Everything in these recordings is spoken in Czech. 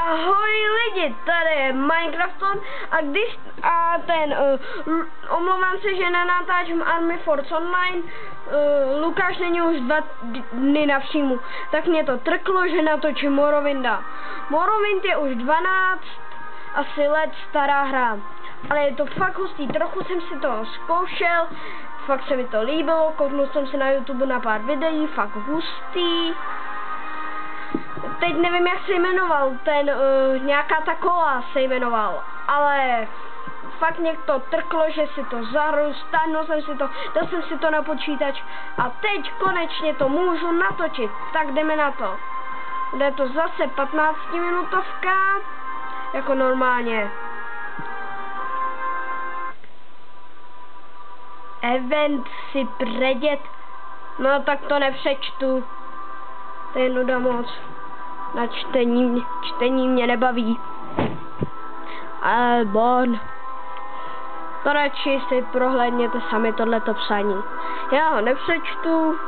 Ahoj lidi, tady je Minecrafton a omlouvám se, že nenatáčím Army Force Online, Lukáš není už 2 dny na příjmu, tak mě to trklo, že natočím Morrowinda. Morrowind je už 12 asi let stará hra, ale je to fakt hustý, trochu jsem si to zkoušel, fakt se mi to líbilo, kouknul jsem si na YouTube na pár videí, fakt hustý. Teď nevím, jak se jmenoval, nějaká ta kola se jmenoval, ale fakt mě to trklo, že si to zahru, stáhnul jsem si to, dal jsem si to na počítač a teď konečně to můžu natočit, tak jdeme na to. Bude to zase 15 minutovka, jako normálně. Event si predět, no tak to nepřečtu, to je nuda moc. Na čtení mě nebaví. Ale bon. To radši si prohlédněte sami tohleto psaní. Já ho nepřečtu.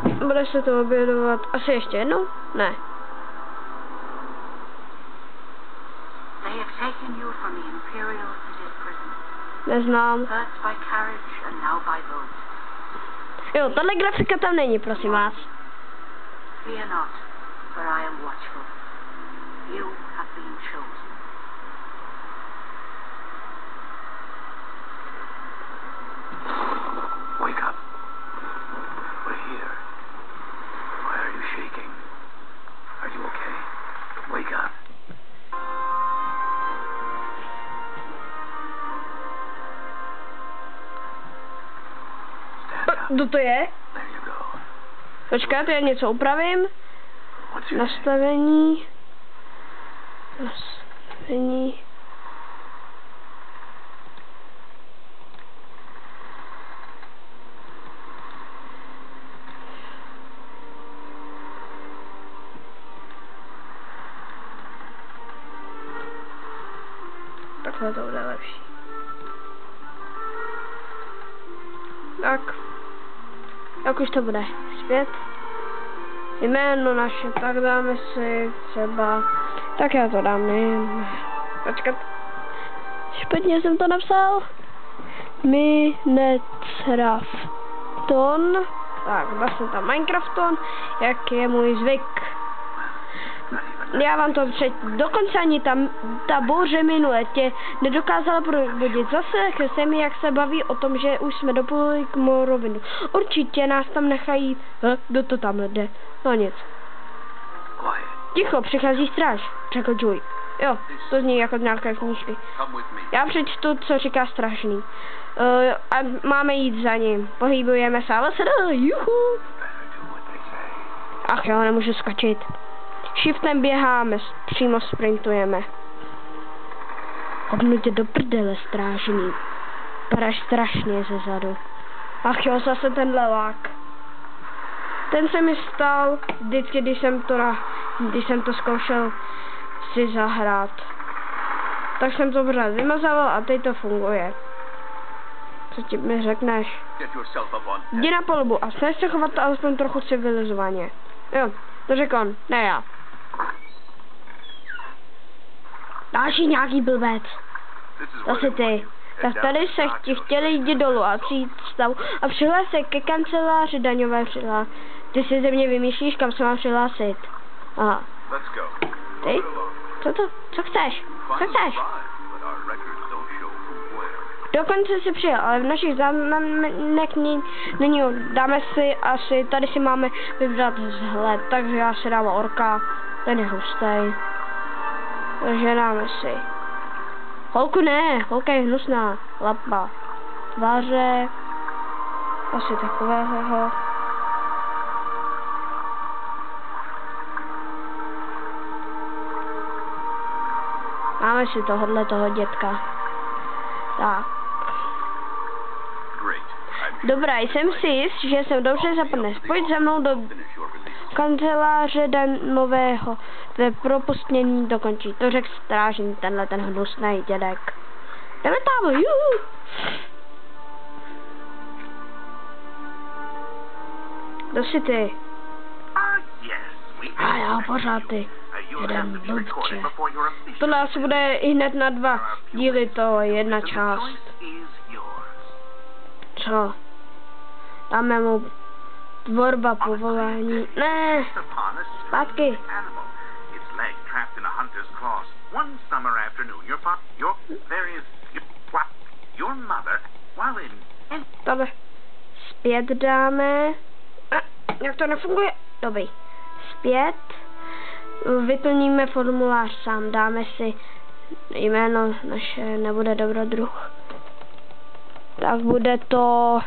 Bude se to objevovat asi ještě jednou? Ne. Neznám. Jo, tahle grafika tam není, prosím vás. Fear not, for I am watchful. You have been chosen. Wake up. We're here. Why are you shaking? Are you okay? Wake up. Stand up. Kdo to je? There you go. Počkat, já něco upravím. Nastavení. Takhle to bude lepší. Tak. Jak už to bude? Zpět. Jméno naše, tak dáme si třeba, tak já to dám, počkat, špatně jsem to napsal, Minecrafton, tak vlastně tam Minecrafton, jak je můj zvyk. Já vám to dokonce ani ta bouře minule tě nedokázala probudit. Zase se mi, jak se baví o tom, že už jsme dopluli k Morrowindu. Určitě nás tam nechají, kdo to tam jde, no nic. Ticho, přichází stráž, řekl Joey. Jo, to zní jako z nějaké knížky. Já přečtu, co říká strašný. A máme jít za ním. Pohybujeme se, ale se dá, juhu. Ach jo, nemůžu skočit. Shiftem běháme, přímo sprintujeme. Kopnu tě do prdele, strážný. Vypadáš strašně zezadu. Ach jo, zase ten levák. Ten se mi stal vždycky, když jsem to zkoušel si zahrát. Tak jsem to pořád vymazal a teď to funguje. Co ti mi řekneš? Jdi na palubu a snaž se chovat alespoň trochu civilizovaně. Jo, to řekl on, ne já. Další nějaký blbec. Zase ty. Tak tady se chtěli jít dolů a přijít stavu a přihlásit ke kanceláři daňové přihlásit. Ty si ze mě vymýšlíš, kam se mám přihlásit. Aha. Ty? Co to? Co chceš? Co chceš? Dokonce si přijel, ale v našich záznamech není. Dáme si asi, tady si máme vybrat vzhled, takže já si dám orka, ten je hustý. Takže dáme si. Holku ne, holka je hnusná, lapa. Tváře, asi takového. Máme si toho dětka. Tak. Dobrá, jsem si jist, že jsem dobře zapadne. Pojď se mnou do kanceláře daňového. Tvé propustnění dokončí. To řekl strážný, ten hnusný dědek. Jdeme tam, juhu. Kdo jsi ty? A já pořád ty. Jeden blbče. Tohle asi bude i hned na 2 díly, to jedna část. Co? Dáme mu tvorba povolání. Ne! Zpátky. Tohle zpět dáme. Jak to nefunguje? Dobrý. Zpět. Vyplníme formulář sám. Dáme si jméno naše, nebude dobrodruh. Tak bude to...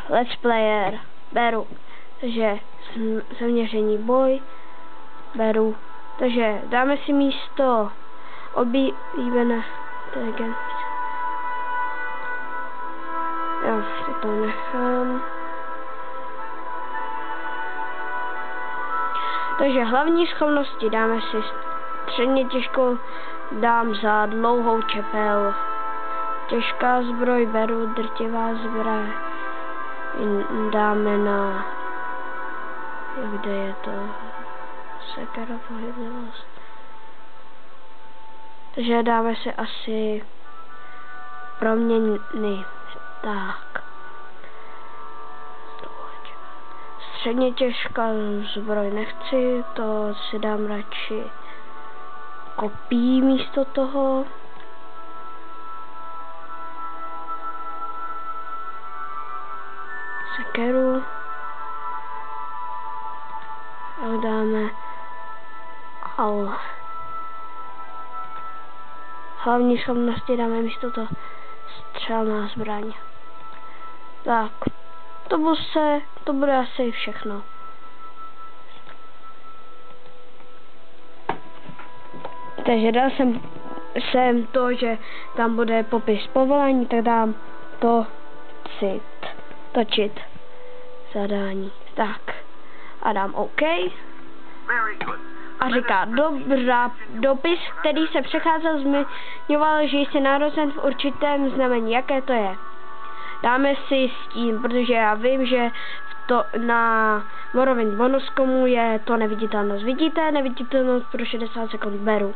Let's player. Beru. Takže zaměření boj. Beru. Takže dáme si místo oblíbené inteligence. Já si to nechám. Takže hlavní schopnosti dáme si středně těžkou, dám za dlouhou čepel. Těžká zbroj beru, drtivá zbroj dáme na... Kde je to? Sekera, pohyblivost. Takže dáme si asi proměny. Tak. Středně těžká zbroj nechci, to si dám radši kopí místo toho. Sekeru. Tak dáme hlavní schopnosti dáme místo toho střelná zbraň. Tak. To bude asi všechno. Takže dal jsem to, že tam bude popis povolání, tak dám točit zadání. Tak. A dám OK. A říká, dobrá, dopis, který se přecházel, zmiňoval, že jsi narozen v určitém znamení. Jaké to je? Dáme si s tím, protože já vím, že na Morrowind bonuskomu je to neviditelnost. Vidíte? Neviditelnost pro 60 sekund beru.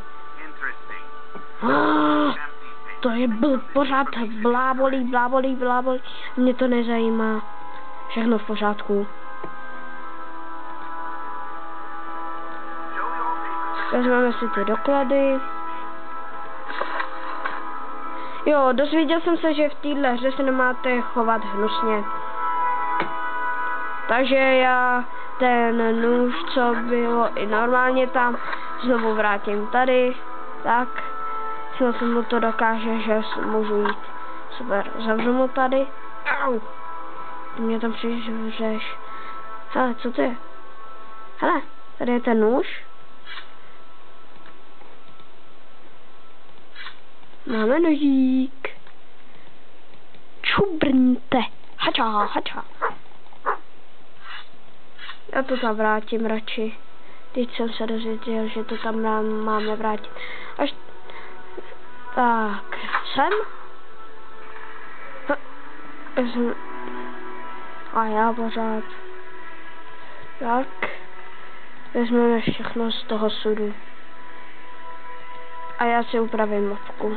To je pořád blábolí. Mě to nezajímá. Všechno v pořádku. Vezmeme si ty doklady. Jo, dozvěděl jsem se, že v téhle hře se nemáte chovat hnusně. Takže já ten nůž, co bylo i normálně tam, znovu vrátím tady. Tak. Snad se mu to dokáže, že můžu jít. Super, zavřu mu tady. Au! Ty mě tam přižeš. Hele, co to je? Hele, tady je ten nůž. Máme nožík. Čubrňte. Hača. Já to tam vrátím radši. Teď jsem se dozvěděl, že to tam máme vrátit. Až... Tak, sem. A já pořád. Tak. Vezmeme všechno z toho sudu. A já si upravím mapku.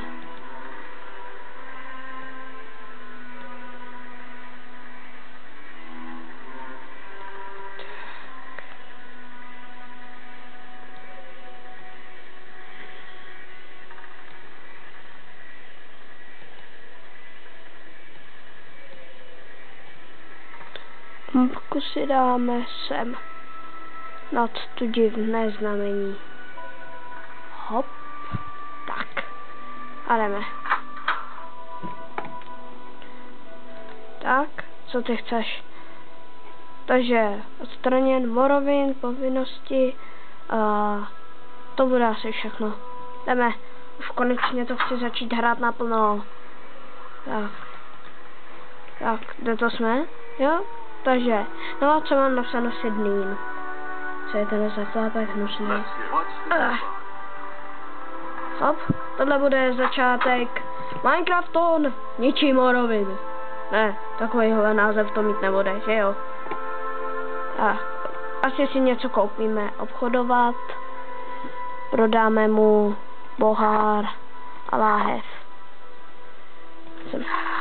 Mapku si dáme sem. Nad tu divné znamení. Hop. Tak. A jdeme. Tak, co ty chceš? Takže odstraněn Morrowind, povinnosti. To bude asi všechno. Jdeme. Už konečně to chci začít hrát naplno. Tak, kde to jsme? Jo? Takže, no co mám napsáno Sydney. Co je tenhle zaklápek hnusný? Hop, tohle bude začátek Minecrafton, ničí Morrowind. Ne, takovýhle název to mít nebude, že jo? A asi si něco koupíme, obchodovat, prodáme mu pohár a láhev.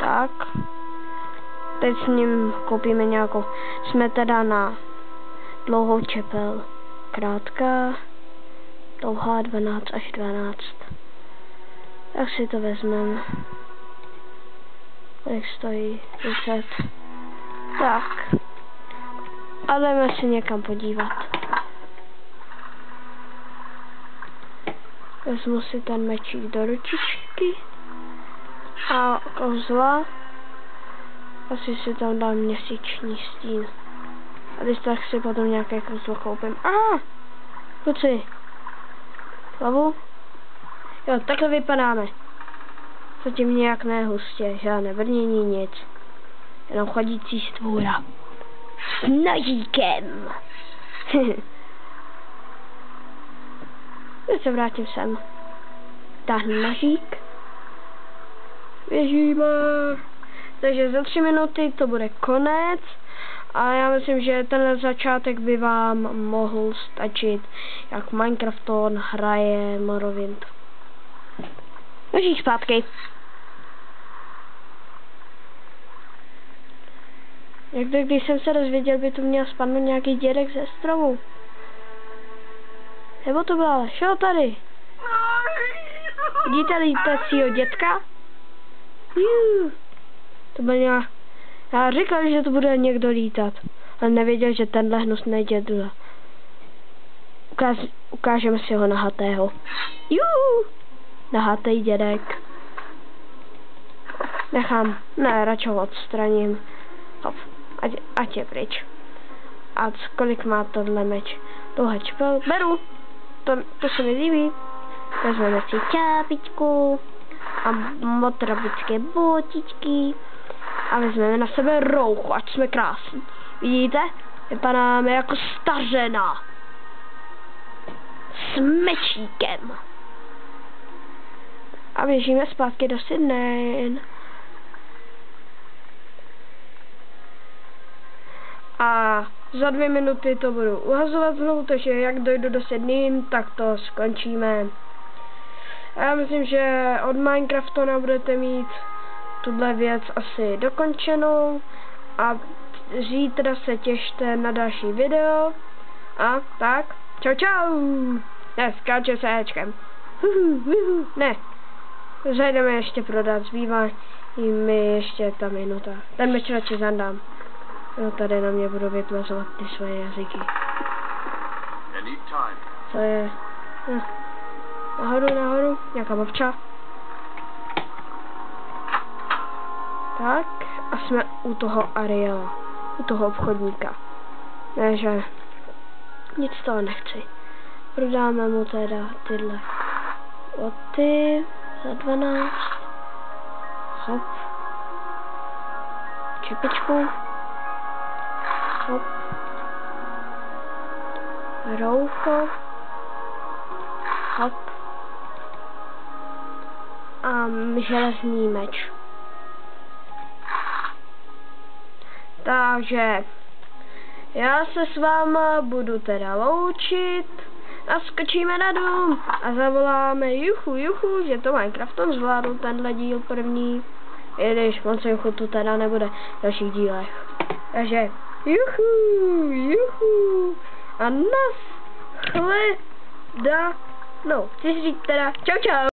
Tak. Teď s ním koupíme nějakou, jsme teda na dlouhou čepel, krátká, dlouhá 12 až 12. Tak si to vezmeme. Kolik stojí? 30. Tak. A jdeme se někam podívat. Vezmu si ten mečík do ručičky. A kozla. Asi si tam dám měsíční stín. A když tak si potom nějaké kozlo koupím. Kluci. Hlavu. Jo, takhle vypadáme. Zatím nějak nehustě, žádné brnění, nic. Jenom chodící stvůra. S nožíkem. Teď se vrátím sem. Táhnu nožík. Běžíme. Takže za 3 minuty to bude konec. A já myslím, že tenhle začátek by vám mohl stačit, jak Minecrafton hraje Morrowind. Nožík zpátky. Když jsem se dozvěděl, by tu měl spadnout nějaký dědek ze stromu. Nebo to byla šel tady. Vidíte lítacího dětka? To byl nějak... Já říkal, že to bude někdo lítat. Ale nevěděl, že tenhle hnusný dědula. Ukážeme si ho nahatého. Nahatý dědek. Nechám. Ne, radši ho odstraním. Hop. Ať je pryč. A kolik má tohle meč? Dlouhá čepel. Beru. To se mi líbí. Vezmeme si čápičku. A motrabické botičky. A vezmeme na sebe rouchu, ať jsme krásní. Vidíte? Vypadáme jako stařena. S mečíkem. A běžíme zpátky do Sydney. A za 2 minuty to budu uhazovat znovu, takže jak dojdu do Sydney, tak to skončíme. A já myslím, že od Minecraftona budete mít tuhle věc asi dokončenou. A zítra se těšte na další video. A tak, čau. Ne, skáče se éčkem. Ne. Zajdeme ještě prodat, zbývá mi ještě ta minuta. Ten meč radši zandám. No tady na mě budou vyplazovat ty svoje jazyky. Co je? Nahoru, nějaká bobča. Tak, a jsme u toho Ariela, u toho obchodníka. Ne, že nic z toho nechci. Prodáme mu teda tyhle boty za 12. Hop. Čepičku. Hop. Roucho. Hop. A železný meč. Takže já se s váma budu teda loučit a skočíme na dům a zavoláme juchu, že to Minecrafton zvládl tenhle díl první, i když moc juchu tu teda nebude v dalších dílech. Takže juchu a chci říct teda čau.